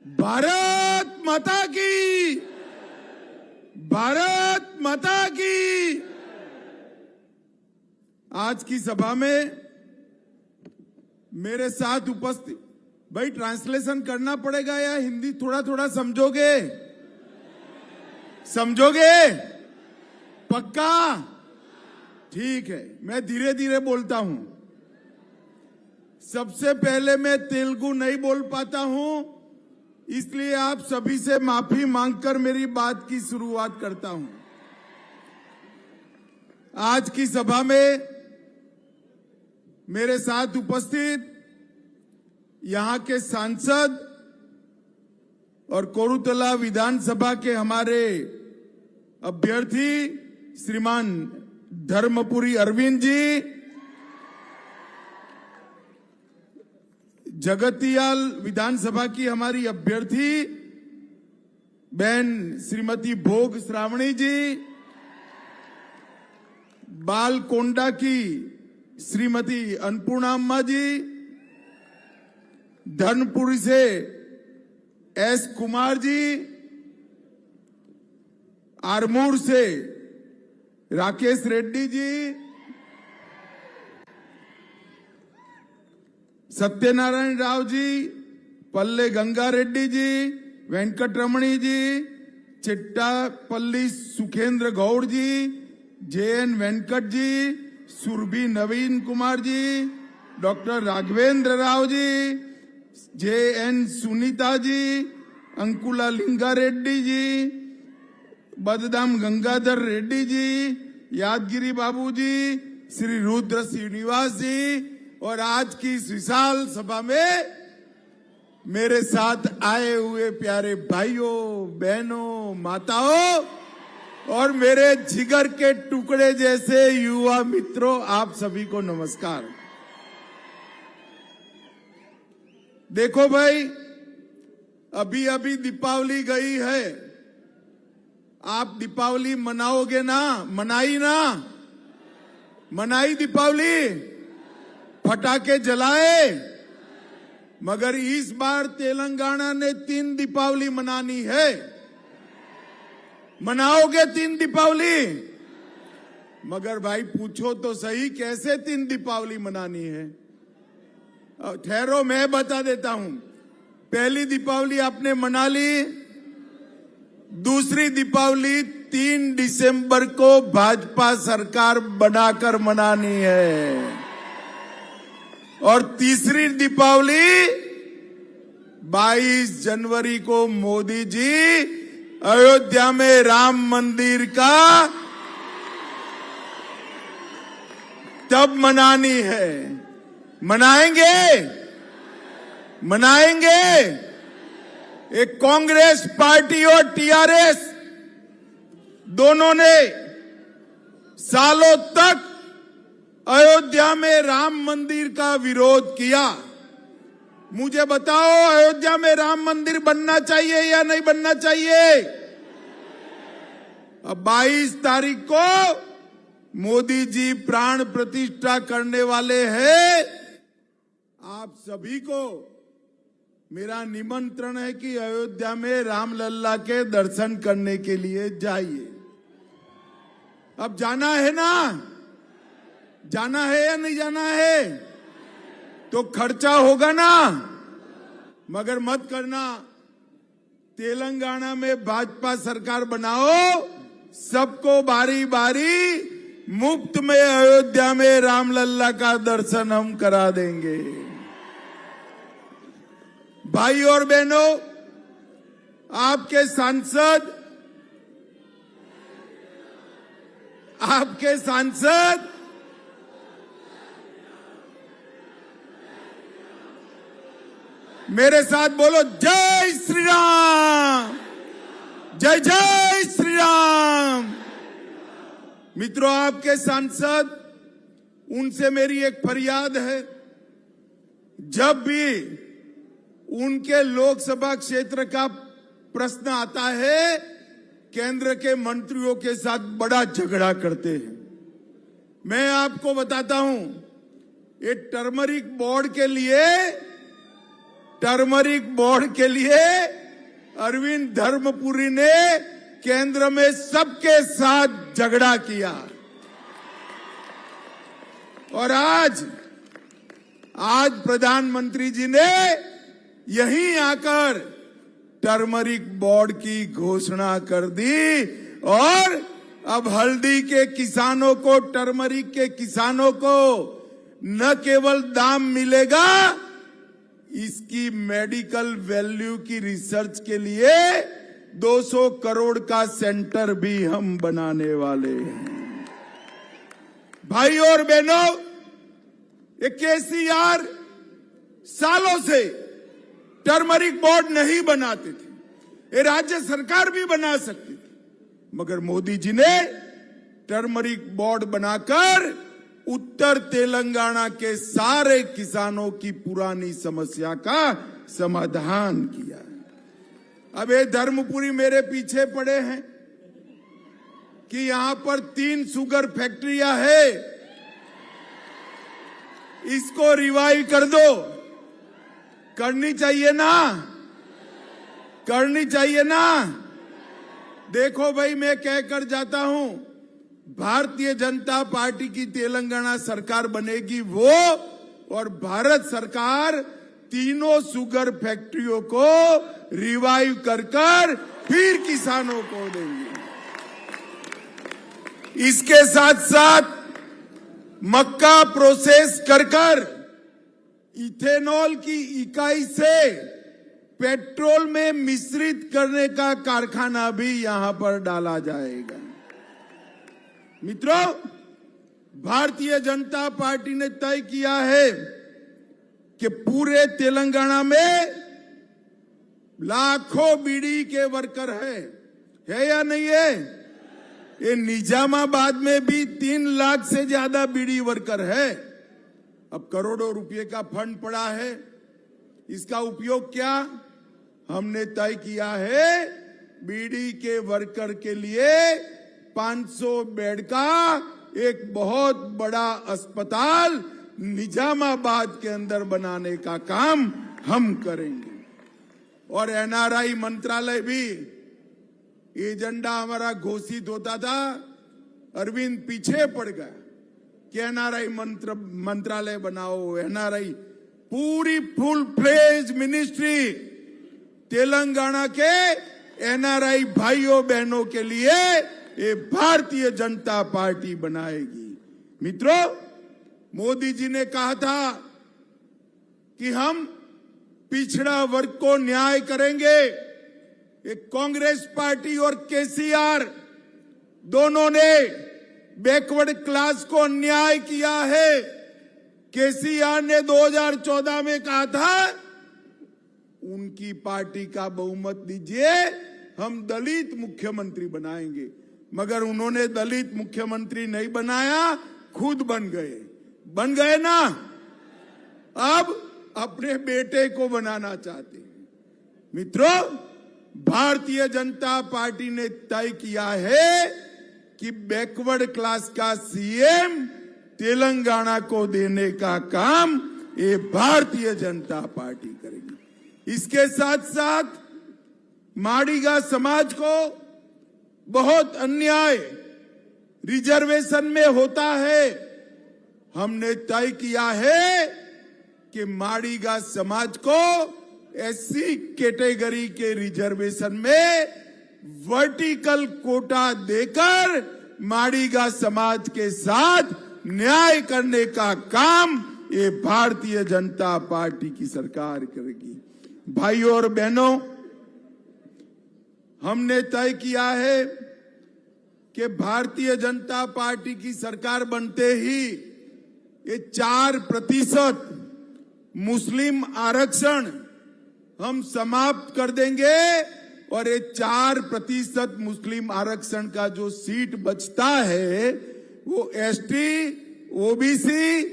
भारत माता की, भारत माता की। आज की सभा में मेरे साथ उपस्थित, भाई ट्रांसलेशन करना पड़ेगा या हिंदी थोड़ा थोड़ा समझोगे? समझोगे? पक्का? ठीक है, मैं धीरे धीरे बोलता हूं। सबसे पहले मैं तेलुगु नहीं बोल पाता हूं, इसलिए आप सभी से माफी मांगकर मेरी बात की शुरुआत करता हूं। आज की सभा में मेरे साथ उपस्थित यहां के सांसद और कोरुतला विधानसभा के हमारे अभ्यर्थी श्रीमान धर्मपुरी अरविंद जी, जगतियाल विधानसभा की हमारी अभ्यर्थी बहन श्रीमती भोग श्रावणी जी, बालकोंडा की श्रीमती अन्नपूर्णा अम्मा जी, धर्मपुरी से एस कुमार जी, आरमूर से राकेश रेड्डी जी, सत्यनारायण राव जी, पल्ले गंगा रेड्डी जी, वेंकटरमणी जी, चिट्टापल्ली सुखेंद्र गौड़ जी, जेएन वेंकट जी, सुरभि नवीन कुमार जी, डॉक्टर राघवेंद्र राव जी, जेएन सुनीता जी, अंकुला लिंगा रेड्डी जी, बददाम गंगाधर रेड्डी जी, यादगिरी बाबू जी, श्री रुद्र श्रीनिवास जी, और आज की इस विशाल सभा में मेरे साथ आए हुए प्यारे भाइयों, बहनों, माताओं और मेरे जिगर के टुकड़े जैसे युवा मित्रों, आप सभी को नमस्कार। देखो भाई, अभी अभी दीपावली गई है। आप दीपावली मनाओगे ना? मनाई ना? मनाई दीपावली? पटाखे जलाए? मगर इस बार तेलंगाना ने 3 दीपावली मनानी है। मनाओगे 3 दीपावली? मगर भाई पूछो तो सही, कैसे 3 दीपावली मनानी है? ठहरो, मैं बता देता हूं। पहली दीपावली आपने मना ली, दूसरी दीपावली 3 दिसंबर को भाजपा सरकार बनाकर मनानी है, और तीसरी दीपावली 22 जनवरी को मोदी जी अयोध्या में राम मंदिर का तब मनानी है। मनाएंगे? मनाएंगे? एक कांग्रेस पार्टी और टीआरएस दोनों ने सालों तक अयोध्या में राम मंदिर का विरोध किया। मुझे बताओ, अयोध्या में राम मंदिर बनना चाहिए या नहीं बनना चाहिए? अब 22 तारीख को मोदी जी प्राण प्रतिष्ठा करने वाले हैं। आप सभी को मेरा निमंत्रण है कि अयोध्या में रामलल्ला के दर्शन करने के लिए जाइए। अब जाना है ना? जाना है या नहीं जाना है? तो खर्चा होगा ना? मगर मत करना, तेलंगाना में भाजपा सरकार बनाओ, सबको बारी बारी मुफ्त में अयोध्या में रामलल्ला का दर्शन हम करा देंगे। भाई और बहनों, आपके सांसद मेरे साथ बोलो, जय श्री राम, जय जय श्री राम। मित्रों, आपके सांसद, उनसे मेरी एक फरियाद है। जब भी उनके लोकसभा क्षेत्र का प्रश्न आता है, केंद्र के मंत्रियों के साथ बड़ा झगड़ा करते हैं। मैं आपको बताता हूं, ये टर्मरिक बोर्ड के लिए टर्मरिक बोर्ड के लिए अरविंद धर्मपुरी ने केंद्र में सबके साथ झगड़ा किया और आज प्रधानमंत्री जी ने यहीं आकर टर्मरिक बोर्ड की घोषणा कर दी और अब हल्दी के किसानों को, टर्मरिक के किसानों को न केवल दाम मिलेगा, इसकी मेडिकल वैल्यू की रिसर्च के लिए 200 करोड़ का सेंटर भी हम बनाने वाले हैं। भाई और बहनों, ये केसीआर सालों से टर्मरिक बोर्ड नहीं बनाते थे, ये राज्य सरकार भी बना सकती थी, मगर मोदी जी ने टर्मरिक बोर्ड बनाकर उत्तर तेलंगाना के सारे किसानों की पुरानी समस्या का समाधान किया। अब ये धर्मपुरी मेरे पीछे पड़े हैं कि यहां पर 3 शुगर फैक्ट्रियां है, इसको रिवाइव कर दो। करनी चाहिए ना, करनी चाहिए ना। देखो भाई, मैं कहकर जाता हूं, भारतीय जनता पार्टी की तेलंगाना सरकार बनेगी वो, और भारत सरकार तीनों शुगर फैक्ट्रियों को रिवाइव कर फिर किसानों को देंगे। इसके साथ साथ मक्का प्रोसेस कर इथेनॉल की इकाई से पेट्रोल में मिश्रित करने का कारखाना भी यहां पर डाला जाएगा। मित्रों, भारतीय जनता पार्टी ने तय किया है कि पूरे तेलंगाना में लाखों बीड़ी के वर्कर है या नहीं है? ये निजामाबाद में भी 3 लाख से ज्यादा बीड़ी वर्कर है। अब करोड़ों रुपए का फंड पड़ा है, इसका उपयोग क्या? हमने तय किया है बीड़ी के वर्कर के लिए 500 बेड का एक बहुत बड़ा अस्पताल निजामाबाद के अंदर बनाने का काम हम करेंगे। और एनआरआई मंत्रालय भी, एजेंडा हमारा घोषित होता था, अरविंद पीछे पड़ गया कि एनआरआई मंत्रालय बनाओ। एनआरआई पूरी फुल फ्लेज मिनिस्ट्री तेलंगाना के एनआरआई भाइयों बहनों के लिए ये भारतीय जनता पार्टी बनाएगी। मित्रों, मोदी जी ने कहा था कि हम पिछड़ा वर्ग को न्याय करेंगे। एक कांग्रेस पार्टी और केसीआर दोनों ने बैकवर्ड क्लास को न्याय किया है। केसीआर ने 2014 में कहा था उनकी पार्टी का बहुमत दीजिए, हम दलित मुख्यमंत्री बनाएंगे, मगर उन्होंने दलित मुख्यमंत्री नहीं बनाया, खुद बन गए ना। अब अपने बेटे को बनाना चाहते हैं। मित्रों, भारतीय जनता पार्टी ने तय किया है कि बैकवर्ड क्लास का सीएम तेलंगाना को देने का काम ये भारतीय जनता पार्टी करेगी। इसके साथ साथ माड़ीगा समाज को बहुत अन्याय रिजर्वेशन में होता है। हमने तय किया है कि माड़ीगा समाज को एससी कैटेगरी के रिजर्वेशन में वर्टिकल कोटा देकर माड़ीगा समाज के साथ न्याय करने का काम ये भारतीय जनता पार्टी की सरकार करेगी। भाइयों और बहनों, हमने तय किया है कि भारतीय जनता पार्टी की सरकार बनते ही ये 4% मुस्लिम आरक्षण हम समाप्त कर देंगे और ये 4% मुस्लिम आरक्षण का जो सीट बचता है वो एसटी, ओबीसी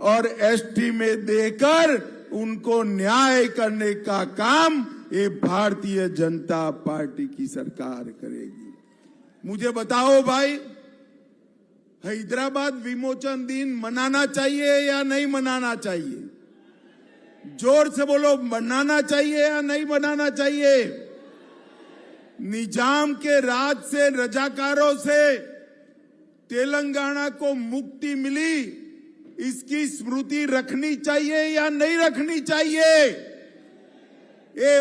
और एसटी में देकर उनको न्याय करने का काम ये भारतीय जनता पार्टी की सरकार करेगी। मुझे बताओ भाई, हैदराबाद विमोचन दिन मनाना चाहिए या नहीं मनाना चाहिए? जोर से बोलो, बनाना चाहिए या नहीं बनाना चाहिए? निजाम के राज से, रजाकारों से तेलंगाना को मुक्ति मिली, इसकी स्मृति रखनी चाहिए या नहीं रखनी चाहिए? ये